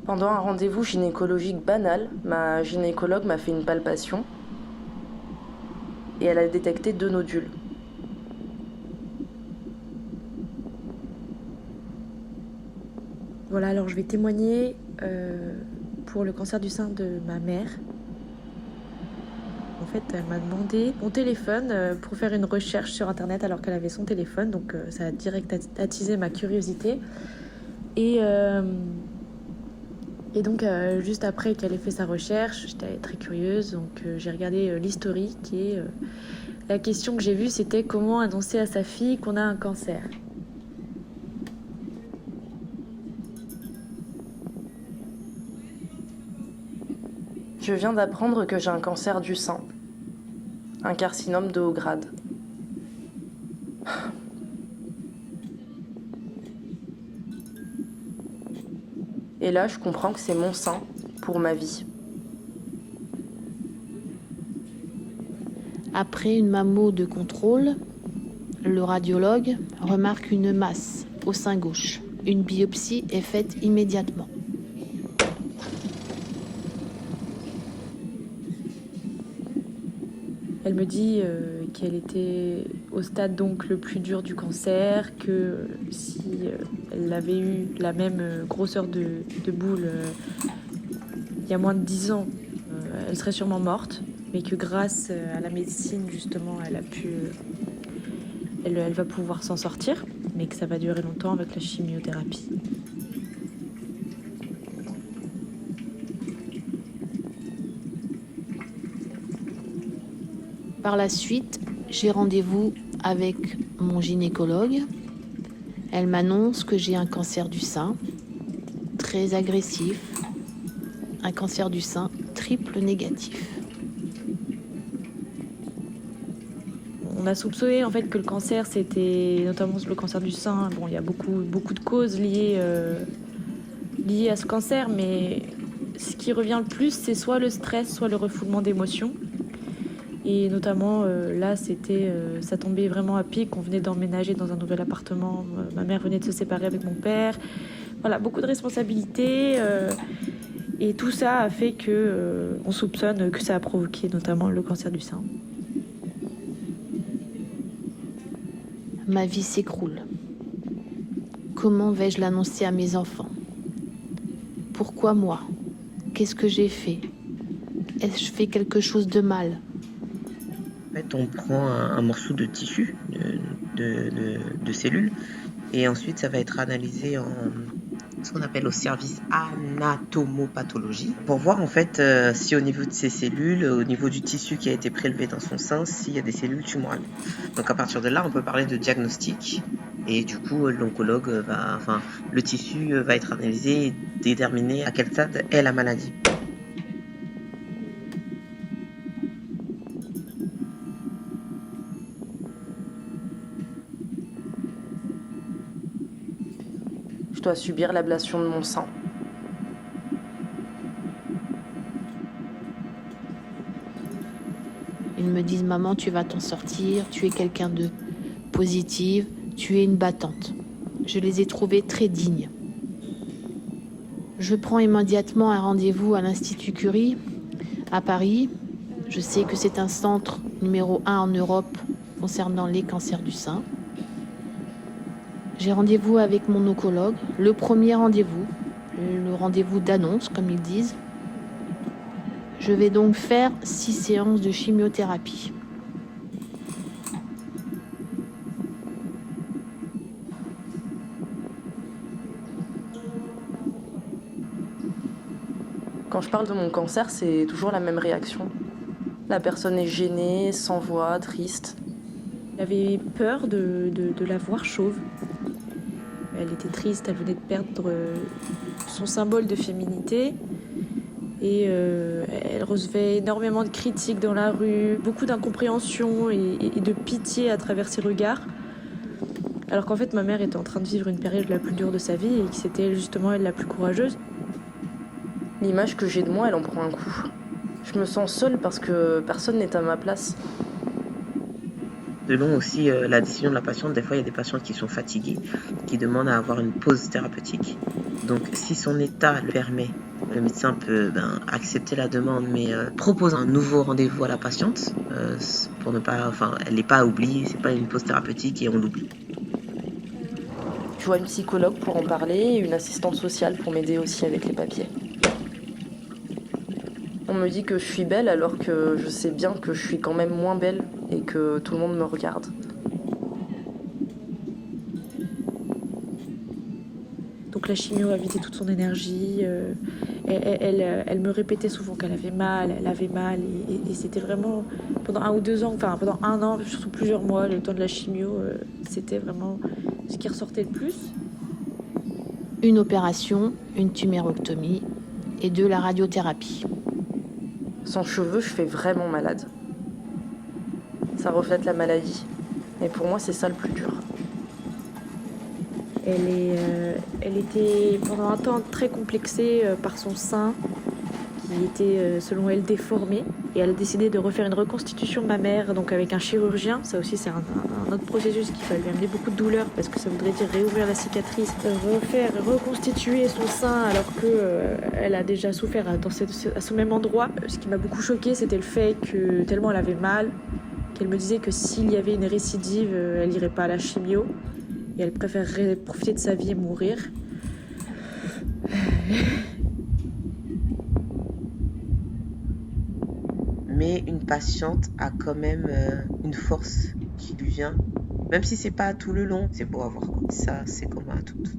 Pendant un rendez-vous gynécologique banal, ma gynécologue m'a fait une palpation et elle a détecté 2 nodules. Voilà, alors je vais témoigner pour le cancer du sein de ma mère. En fait, elle m'a demandé mon téléphone pour faire une recherche sur Internet alors qu'elle avait son téléphone. Donc ça a direct attisé ma curiosité. Et donc, juste après qu'elle ait fait sa recherche, j'étais très curieuse. Donc j'ai regardé l'historique et la question que j'ai vue, c'était comment annoncer à sa fille qu'on a un cancer. Je viens d'apprendre que j'ai un cancer du sein, un carcinome de haut grade. Et là, je comprends que c'est mon sein pour ma vie. Après une mammo de contrôle, le radiologue remarque une masse au sein gauche. Une biopsie est faite immédiatement. Elle me dit qu'elle était au stade donc le plus dur du cancer, que si elle avait eu la même grosseur de boule il y a moins de 10 ans, elle serait sûrement morte, mais que grâce à la médecine justement, elle va pouvoir s'en sortir, mais que ça va durer longtemps avec la chimiothérapie. Par la suite, j'ai rendez-vous avec mon gynécologue. Elle m'annonce que j'ai un cancer du sein, très agressif, un cancer du sein triple négatif. On a soupçonné en fait que le cancer, c'était notamment le cancer du sein. Bon, il y a beaucoup de causes liées à ce cancer, mais ce qui revient le plus, c'est soit le stress, soit le refoulement d'émotions. Et notamment, là, ça tombait vraiment à pic. On venait d'emménager dans un nouvel appartement. Ma mère venait de se séparer avec mon père. Voilà, beaucoup de responsabilités. Et tout ça a fait que on soupçonne que ça a provoqué notamment le cancer du sein. Ma vie s'écroule. Comment vais-je l'annoncer à mes enfants? Pourquoi moi? Qu'est-ce que j'ai fait? Est-ce que je fais quelque chose de mal? En fait, on prend un morceau de tissu, de cellules, et ensuite ça va être analysé en ce qu'on appelle au service anatomopathologie, pour voir en fait si au niveau de ces cellules, au niveau du tissu qui a été prélevé dans son sein, s'il y a des cellules tumorales. Donc à partir de là, on peut parler de diagnostic, et du coup l'oncologue le tissu va être analysé et déterminer à quel stade est la maladie. Je dois subir l'ablation de mon sein. Ils me disent: maman, tu vas t'en sortir, tu es quelqu'un de positive, tu es une battante. Je les ai trouvés très dignes. Je prends immédiatement un rendez-vous à l'Institut Curie à Paris. Je sais que c'est un centre numéro 1 en Europe concernant les cancers du sein. J'ai rendez-vous avec mon oncologue, le premier rendez-vous, le rendez-vous d'annonce comme ils disent. Je vais donc faire 6 séances de chimiothérapie. Quand je parle de mon cancer, c'est toujours la même réaction. La personne est gênée, sans voix, triste. Elle avait peur de la voir chauve. Elle était triste, elle venait de perdre son symbole de féminité. Et elle recevait énormément de critiques dans la rue, beaucoup d'incompréhension et de pitié à travers ses regards. Alors qu'en fait, ma mère était en train de vivre une période la plus dure de sa vie et que c'était justement elle la plus courageuse. L'image que j'ai de moi, elle en prend un coup. Je me sens seule parce que personne n'est à ma place. Selon aussi la décision de la patiente, des fois il y a des patientes qui sont fatiguées, qui demandent à avoir une pause thérapeutique. Donc si son état le permet, le médecin peut accepter la demande, mais propose un nouveau rendez-vous à la patiente pour ne pas, elle n'est pas à oublier, c'est pas une pause thérapeutique et on l'oublie. Je vois une psychologue pour en parler et une assistante sociale pour m'aider aussi avec les papiers. On me dit que je suis belle alors que je sais bien que je suis quand même moins belle et que tout le monde me regarde. Donc la chimio a vidé toute son énergie. Elle me répétait souvent qu'elle avait mal, et c'était vraiment pendant 1 ou 2 ans, pendant 1 an, surtout plusieurs mois, le temps de la chimio, c'était vraiment ce qui ressortait le plus. Une opération, une tumérectomie et de la radiothérapie. Sans cheveux, je fais vraiment malade. Ça reflète la maladie. Et pour moi, c'est ça le plus dur. Elle était pendant un temps très complexée par son sein, qui était selon elle déformé. Et elle a décidé de refaire une reconstitution mammaire, donc avec un chirurgien. Ça aussi, c'est un autre processus qui va lui amener beaucoup de douleur, parce que ça voudrait dire réouvrir la cicatrice, reconstituer son sein alors qu'elle a déjà souffert à ce même endroit. Ce qui m'a beaucoup choquée, c'était le fait que tellement elle avait mal, qu'elle me disait que s'il y avait une récidive, elle n'irait pas à la chimio. Et elle préférerait profiter de sa vie et mourir. Mais une patiente a quand même une force qui lui vient, même si c'est pas tout le long, c'est beau à voir quoi. Ça, c'est commun à toutes.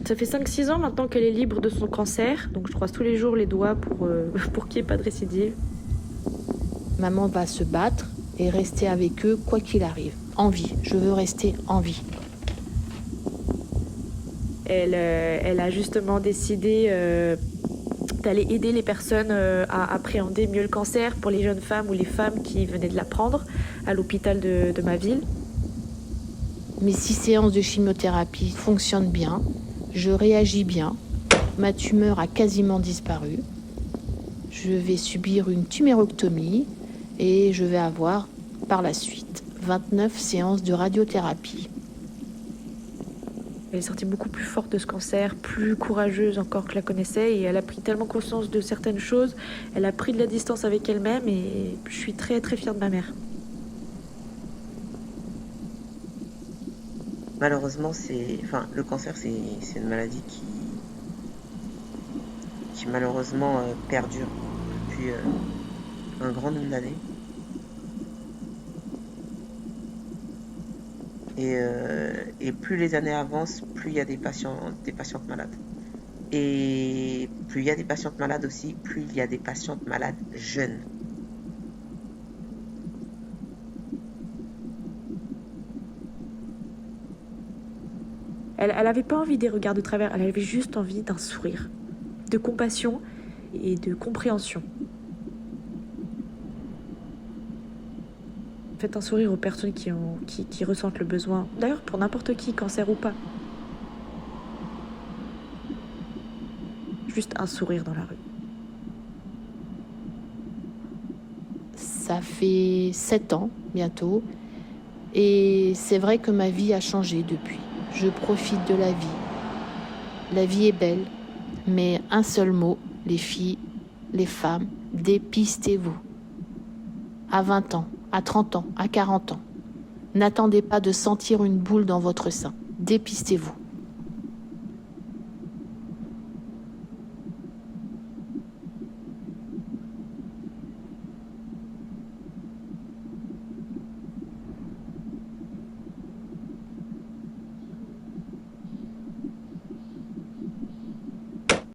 Ça fait 5-6 ans maintenant qu'elle est libre de son cancer, donc je croise tous les jours les doigts pour qu'il n'y ait pas de récidive. Maman va se battre et rester avec eux quoi qu'il arrive. En vie, je veux rester en vie. Elle a justement décidé d'aller aider les personnes à appréhender mieux le cancer pour les jeunes femmes ou les femmes qui venaient de l'apprendre à l'hôpital de ma ville. Mes 6 séances de chimiothérapie fonctionnent bien, je réagis bien, ma tumeur a quasiment disparu. Je vais subir une tumérectomie et je vais avoir par la suite 29 séances de radiothérapie. Elle est sortie beaucoup plus forte de ce cancer, plus courageuse encore que je la connaissais, et elle a pris tellement conscience de certaines choses, elle a pris de la distance avec elle-même, et je suis très très fière de ma mère. Malheureusement, le cancer, c'est une maladie qui malheureusement perdure depuis un grand nombre d'années. Et plus les années avancent, plus il y a des patientes malades. Et plus il y a des patientes malades aussi, plus il y a des patientes malades jeunes. Elle n'avait pas envie des regards de travers, elle avait juste envie d'un sourire, de compassion et de compréhension. Faites un sourire aux personnes qui ressentent le besoin. D'ailleurs, pour n'importe qui, cancer ou pas. Juste un sourire dans la rue. Ça fait 7 ans bientôt. Et c'est vrai que ma vie a changé depuis. Je profite de la vie. La vie est belle. Mais un seul mot, les filles, les femmes, dépistez-vous. À 20 ans, à 30 ans, à 40 ans. N'attendez pas de sentir une boule dans votre sein. Dépistez-vous.